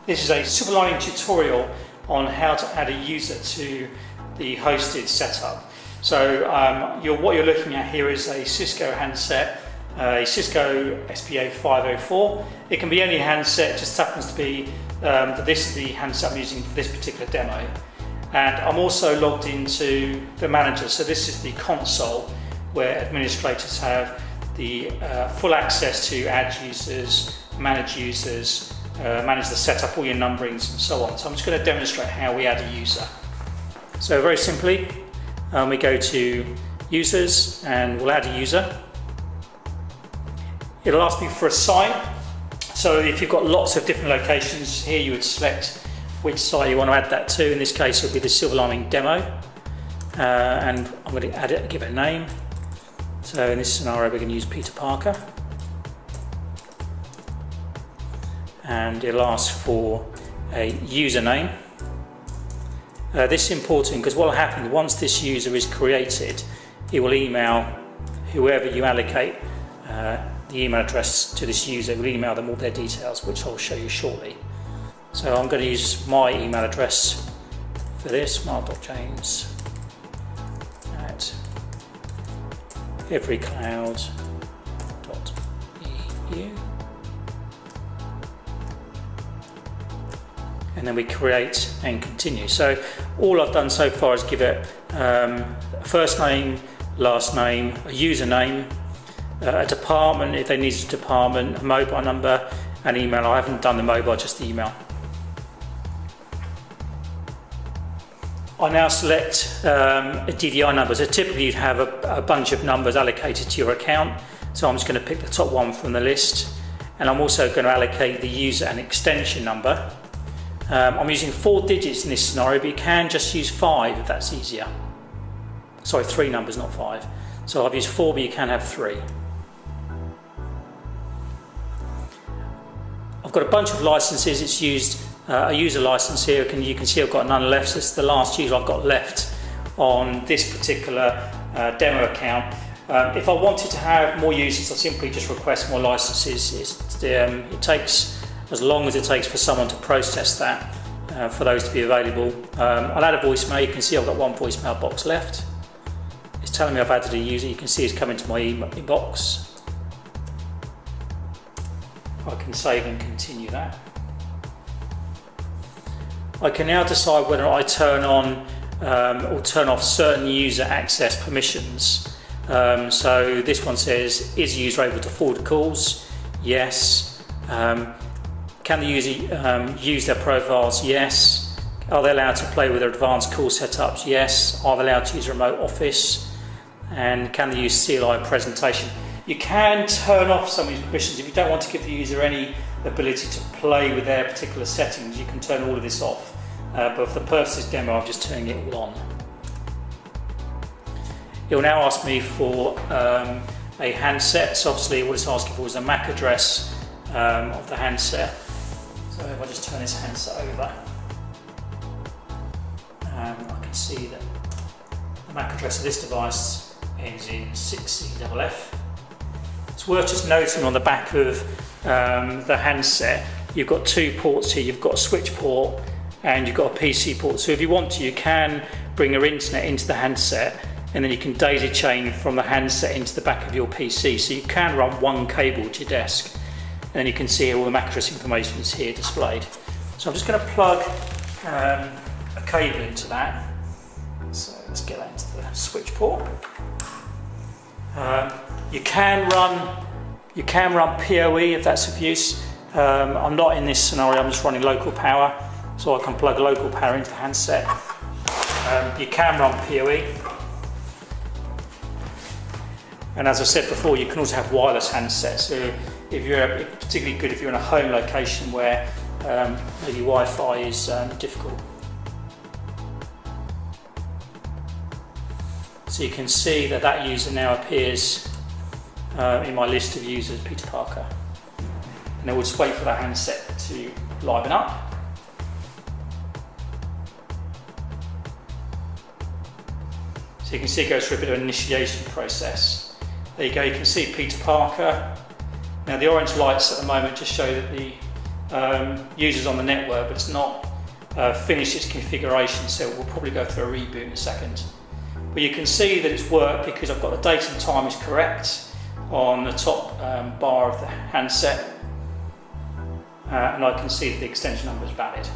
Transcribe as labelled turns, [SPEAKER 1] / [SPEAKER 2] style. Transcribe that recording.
[SPEAKER 1] This is a silver lining tutorial on how to add a user to the hosted setup. So what you're looking at here is a Cisco handset, a Cisco SPA504. It can be any handset, just happens to be this is the handset I'm using for this particular demo. And I'm also logged into the manager, so this is the console where administrators have the full access to add users, manage users, manage the setup, all your numberings and so on. So I'm just going to demonstrate how we add a user. So very simply, we go to users and we'll add a user. It'll ask me for a site. So if you've got lots of different locations here, you would select which site you want to add that to. In this case, it'll be the Silver Lining demo. And I'm going to add it, give it a name. So in this scenario, we're going to use Peter Parker. And it'll ask for a username. This is important because what will happen once this user is created, it will email whoever you allocate the email address to this user. It will email them all their details, which I'll show you shortly. So I'm going to use my email address for this, mark.james@everycloud.eu. And then we create and continue. So all I've done so far is give it a first name, last name, a username, a department if they need a department, a mobile number, and email. I haven't done the mobile, just the email. I now select a DDI number. So typically you'd have a bunch of numbers allocated to your account. So I'm just going to pick the top one from the list. And I'm also going to allocate the user and extension number. I'm using 4 digits in this scenario, but you can just use 5 if that's easier. Sorry, 3 numbers, not 5. So I've used 4, but you can have 3. I've got a bunch of licenses. It's used a user license here. You can see I've got none left. So it's the last user I've got left on this particular demo account. If I wanted to have more users, I simply just request more licenses. It takes as long as it takes for someone to process that, for those to be available. I'll add a voicemail. You can see I've got 1 voicemail box left. It's telling me I've added a user. You can see it's coming to my inbox. I can save and continue that. I can now decide whether I turn on or turn off certain user access permissions. So this one says, is the user able to forward calls? Yes. Can the user use their profiles? Yes. Are they allowed to play with their advanced call setups? Yes. Are they allowed to use remote office? And can they use CLI presentation? You can turn off some of these permissions. If you don't want to give the user any ability to play with their particular settings, you can turn all of this off. But for the purpose of this demo, I'm just turning it all on. It will now ask me for a handset. So obviously what it's asking for is a MAC address of the handset. So if I just turn this handset over, I can see that the MAC address of this device ends in 6CFF. It's worth just noting on the back of the handset, you've got 2 ports here. You've got a switch port and you've got a PC port. So if you want to, you can bring your internet into the handset, and then you can daisy chain from the handset into the back of your PC. So you can run 1 cable to your desk. And then you can see all the MAC address information is here displayed. So I'm just going to plug a cable into that. So let's get that into the switch port. You can run PoE if that's of use. I'm not in this scenario. I'm just running local power, so I can plug local power into the handset. You can run PoE. And as I said before, you can also have wireless handsets. So if you're particularly good if you're in a home location where maybe Wi-Fi is difficult. So you can see that user now appears in my list of users, Peter Parker. And then we'll just wait for that handset to liven up. So you can see it goes through a bit of an initiation process. There you go, you can see Peter Parker. Now the orange lights at the moment just show that the users on the network, but it's not finished its configuration, so we'll probably go through a reboot in a second. But you can see that it's worked because I've got the date and time is correct on the top bar of the handset, and I can see that the extension number is valid.